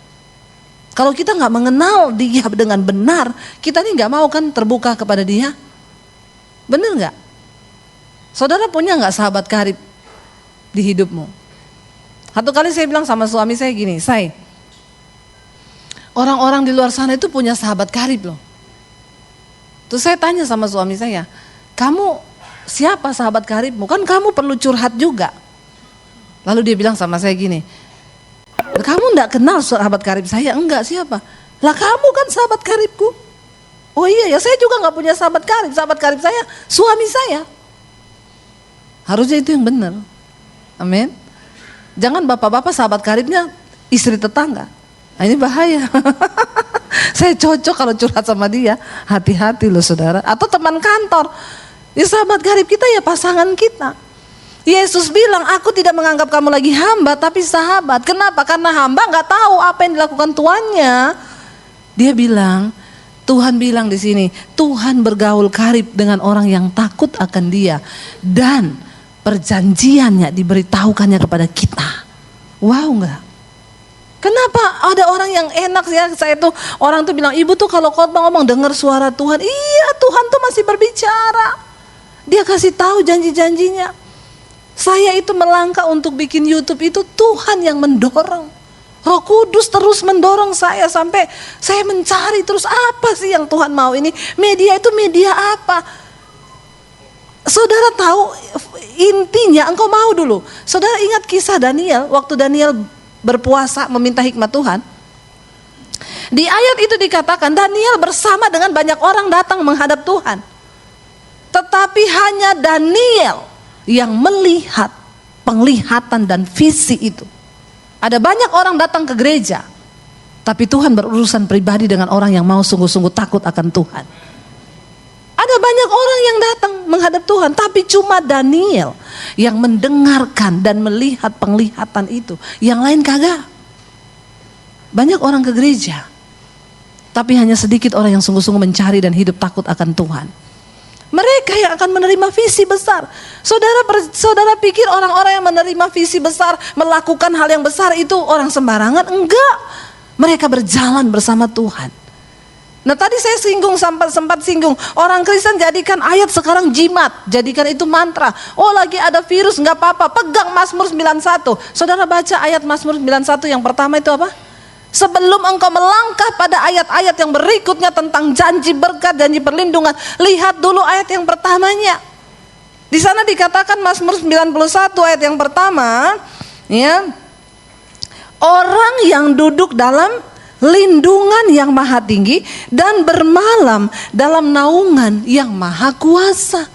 Kalau kita nggak mengenal dia dengan benar, kita nih nggak mau kan terbuka kepada dia. Bener nggak? Saudara punya nggak sahabat karib di hidupmu? Satu kali saya bilang sama suami saya gini, orang-orang di luar sana itu punya sahabat karib loh. Terus saya tanya sama suami saya, kamu siapa sahabat karibmu? Kan kamu perlu curhat juga. Lalu dia bilang sama saya gini, kamu enggak kenal sahabat karib saya? Enggak, siapa? Lah kamu kan sahabat karibku. Oh iya ya, saya juga enggak punya sahabat karib. Sahabat karib saya suami saya. Harusnya itu yang benar. Amin. Jangan bapak-bapak sahabat karibnya istri tetangga. Nah ini bahaya. Saya cocok kalau curhat sama dia. Hati-hati loh saudara. Atau teman kantor. Ya sahabat karib kita ya pasangan kita. Yesus bilang, aku tidak menganggap kamu lagi hamba tapi sahabat. Kenapa? Karena hamba gak tahu apa yang dilakukan tuannya. Dia bilang, Tuhan bilang di sini, Tuhan bergaul karib dengan orang yang takut akan dia. Dan perjanjiannya diberitahukannya kepada kita. Wow enggak? Kenapa ada orang yang enak ya, saya tuh orang tuh bilang, ibu tuh kalau khotbah ngomong dengar suara Tuhan. Iya, Tuhan tuh masih berbicara. Dia kasih tahu janji-janjinya. Saya itu melangkah untuk bikin YouTube itu Tuhan yang mendorong. Roh Kudus terus mendorong saya sampai saya mencari terus apa sih yang Tuhan mau ini. Media itu media apa? Saudara tahu intinya, engkau mau dulu. Saudara ingat kisah Daniel, waktu Daniel berpuasa meminta hikmat Tuhan. Di ayat itu dikatakan Daniel bersama dengan banyak orang datang menghadap Tuhan. Tetapi hanya Daniel yang melihat penglihatan dan visi itu. Ada banyak orang datang ke gereja, tapi Tuhan berurusan pribadi dengan orang yang mau sungguh-sungguh takut akan Tuhan. Ada banyak orang yang datang menghadap Tuhan, tapi cuma Daniel yang mendengarkan dan melihat penglihatan itu. Yang lain kagak. Banyak orang ke gereja, tapi hanya sedikit orang yang sungguh-sungguh mencari dan hidup takut akan Tuhan. Mereka yang akan menerima visi besar. Saudara pikir orang-orang yang menerima visi besar, melakukan hal yang besar itu orang sembarangan? Enggak. Mereka berjalan bersama Tuhan. Nah tadi saya sempat singgung, orang Kristen jadikan ayat sekarang jimat, jadikan itu mantra. Oh lagi ada virus, nggak apa-apa, pegang Mazmur 91. Saudara baca ayat Mazmur 91 yang pertama itu apa? Sebelum engkau melangkah pada ayat-ayat yang berikutnya tentang janji berkat, janji perlindungan, lihat dulu ayat yang pertamanya. Di sana dikatakan Mazmur 91 ayat yang pertama, ya, orang yang duduk dalam lindungan yang maha tinggi dan bermalam dalam naungan yang maha kuasa.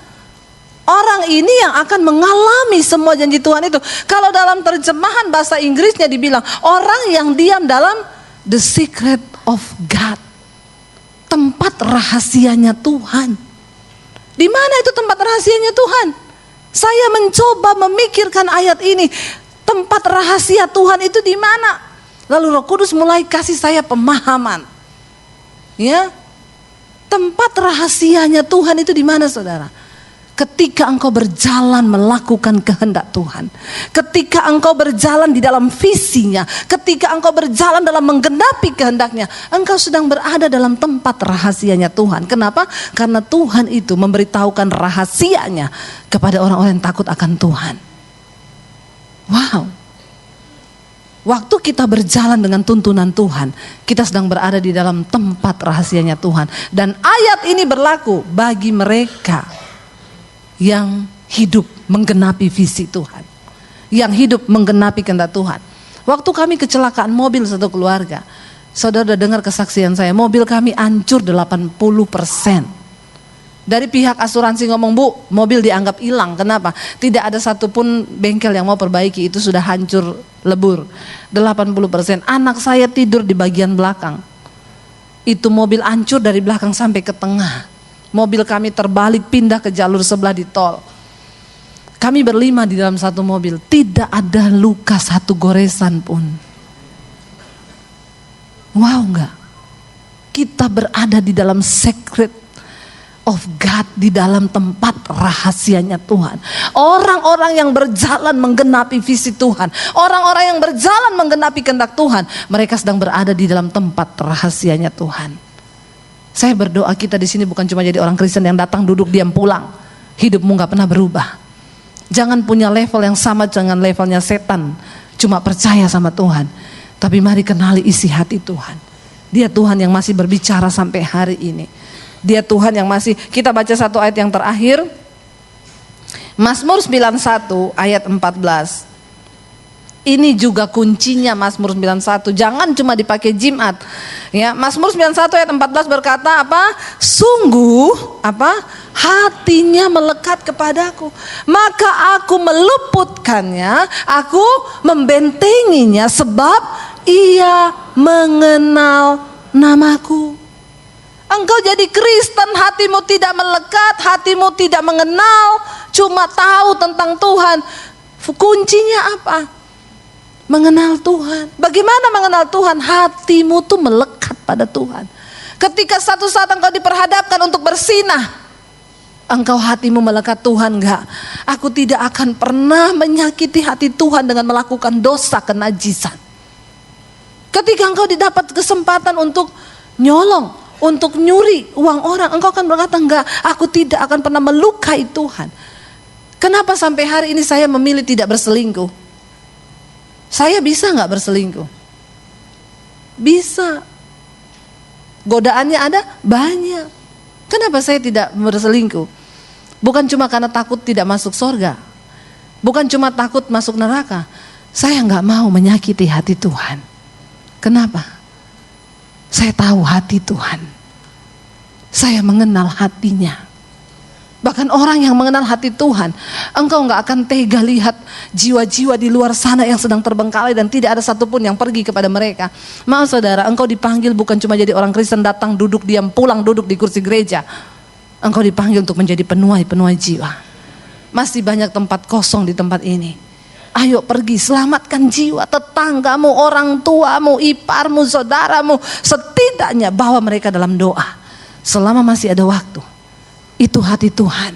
Orang ini yang akan mengalami semua janji Tuhan itu. Kalau dalam terjemahan bahasa Inggrisnya dibilang orang yang diam dalam the secret of God. Tempat rahasianya Tuhan. Di mana itu tempat rahasianya Tuhan? Saya mencoba memikirkan ayat ini. Tempat rahasia Tuhan itu di mana? Lalu Roh Kudus mulai kasih saya pemahaman. Ya. Tempat rahasianya Tuhan itu di mana, saudara? Ketika engkau berjalan melakukan kehendak Tuhan. Ketika engkau berjalan di dalam visinya. Ketika engkau berjalan dalam menggenapi kehendaknya. Engkau sedang berada dalam tempat rahasianya Tuhan. Kenapa? Karena Tuhan itu memberitahukan rahasianya kepada orang-orang yang takut akan Tuhan. Wow. Waktu kita berjalan dengan tuntunan Tuhan, kita sedang berada di dalam tempat rahasianya Tuhan. Dan ayat ini berlaku bagi mereka yang hidup menggenapi visi Tuhan, yang hidup menggenapi kehendak Tuhan. Waktu kami kecelakaan mobil satu keluarga, saudara dengar kesaksian saya, mobil kami hancur 80%. Dari pihak asuransi ngomong, bu, mobil dianggap hilang. Kenapa? Tidak ada satupun bengkel yang mau perbaiki, itu sudah hancur lebur. 80%. Anak saya tidur di bagian belakang. Itu mobil hancur dari belakang sampai ke tengah. Mobil kami terbalik pindah ke jalur sebelah di tol. Kami berlima di dalam satu mobil, tidak ada luka satu goresan pun. Wow enggak? Kita berada di dalam secret of God, di dalam tempat rahasianya Tuhan. Orang-orang yang berjalan menggenapi visi Tuhan, orang-orang yang berjalan menggenapi kehendak Tuhan, mereka sedang berada di dalam tempat rahasianya Tuhan. Saya berdoa kita di sini bukan cuma jadi orang Kristen yang datang duduk diam pulang, hidupmu gak pernah berubah. Jangan punya level yang sama dengan levelnya setan, cuma percaya sama Tuhan. Tapi mari kenali isi hati Tuhan. Dia Tuhan yang masih berbicara sampai hari ini. Dia Tuhan yang masih, kita baca satu ayat yang terakhir, Mazmur 91 ayat 14. Ini juga kuncinya Mazmur 91, jangan cuma dipakai Jumat. Ya, Mazmur 91 ayat 14 berkata apa? Sungguh apa? Hatinya melekat kepadaku, maka aku meluputkannya, aku membentenginya sebab ia mengenal namaku. Engkau jadi Kristen, hatimu tidak melekat, hatimu tidak mengenal, cuma tahu tentang Tuhan. Kuncinya apa? Mengenal Tuhan. Bagaimana mengenal Tuhan? Hatimu tuh melekat pada Tuhan. Ketika satu saat engkau diperhadapkan untuk bersinah, engkau hatimu melekat, Tuhan enggak, aku tidak akan pernah menyakiti hati Tuhan dengan melakukan dosa kenajisan. Ketika engkau didapat kesempatan untuk nyolong, untuk nyuri uang orang, engkau akan berkata enggak, aku tidak akan pernah melukai Tuhan. Kenapa sampai hari ini saya memilih tidak berselingkuh? Saya bisa enggak berselingkuh? Bisa. Godaannya ada? Banyak. Kenapa saya tidak berselingkuh? Bukan cuma karena takut tidak masuk surga, bukan cuma takut masuk neraka. Saya enggak mau menyakiti hati Tuhan. Kenapa? Saya tahu hati Tuhan. Saya mengenal hatinya. Bahkan orang yang mengenal hati Tuhan, engkau gak akan tega lihat jiwa-jiwa di luar sana yang sedang terbengkalai dan tidak ada satupun yang pergi kepada mereka. Maaf saudara, engkau dipanggil bukan cuma jadi orang Kristen datang duduk diam pulang duduk di kursi gereja. Engkau dipanggil untuk menjadi penuai-penuai jiwa. Masih banyak tempat kosong di tempat ini. Ayo pergi, selamatkan jiwa tetanggamu, orang tuamu, iparmu, saudaramu. Setidaknya bawa mereka dalam doa selama masih ada waktu. Itu hati Tuhan.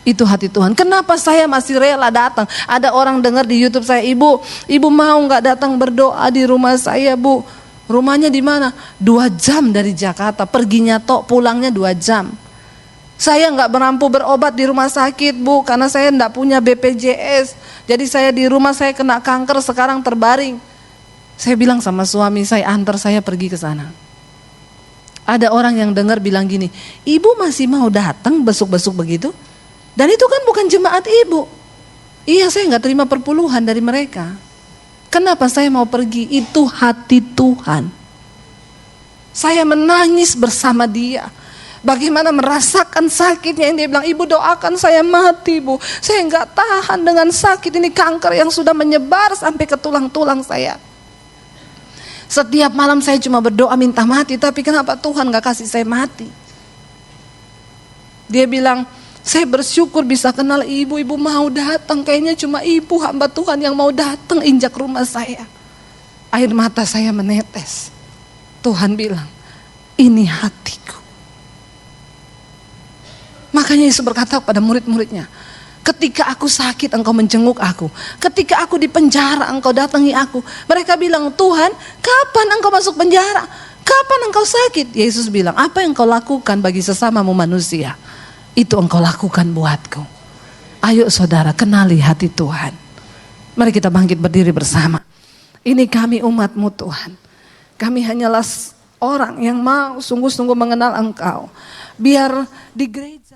Itu hati Tuhan. Kenapa saya masih rela datang? Ada orang dengar di YouTube saya, ibu mau nggak datang berdoa di rumah saya, Bu? Rumahnya di mana? 2 jam dari Jakarta. Perginya tok, pulangnya 2 jam. Saya nggak mampu berobat di rumah sakit, Bu, karena saya nggak punya BPJS. Jadi saya di rumah, saya kena kanker, sekarang terbaring. Saya bilang sama suami saya, antar saya pergi ke sana. Ada orang yang dengar bilang gini, ibu masih mau datang besuk-besuk begitu? Dan itu kan bukan jemaat ibu. Iya, saya nggak terima perpuluhan dari mereka. Kenapa saya mau pergi? Itu hati Tuhan. Saya menangis bersama dia. Bagaimana merasakan sakitnya, yang dia bilang, ibu doakan saya mati, Bu. Saya nggak tahan dengan sakit ini, kanker yang sudah menyebar sampai ke tulang-tulang saya. Setiap malam saya cuma berdoa minta mati, tapi kenapa Tuhan nggak kasih saya mati? Dia bilang, saya bersyukur bisa kenal ibu mau datang, kayaknya cuma ibu hamba Tuhan yang mau datang injak rumah saya. Air mata saya menetes. Tuhan bilang, ini hatiku. Makanya Yesus berkata kepada murid-muridnya, ketika aku sakit engkau menjenguk aku, ketika aku di penjara engkau datangi aku. Mereka bilang, Tuhan, kapan engkau masuk penjara? Kapan engkau sakit? Yesus bilang, apa yang engkau lakukan bagi sesamamu manusia, itu engkau lakukan buatku. Ayo saudara, kenali hati Tuhan. Mari kita bangkit berdiri bersama. Ini kami umat-Mu Tuhan. Kami hanyalah orang yang mau sungguh-sungguh mengenal Engkau. Biar di gereja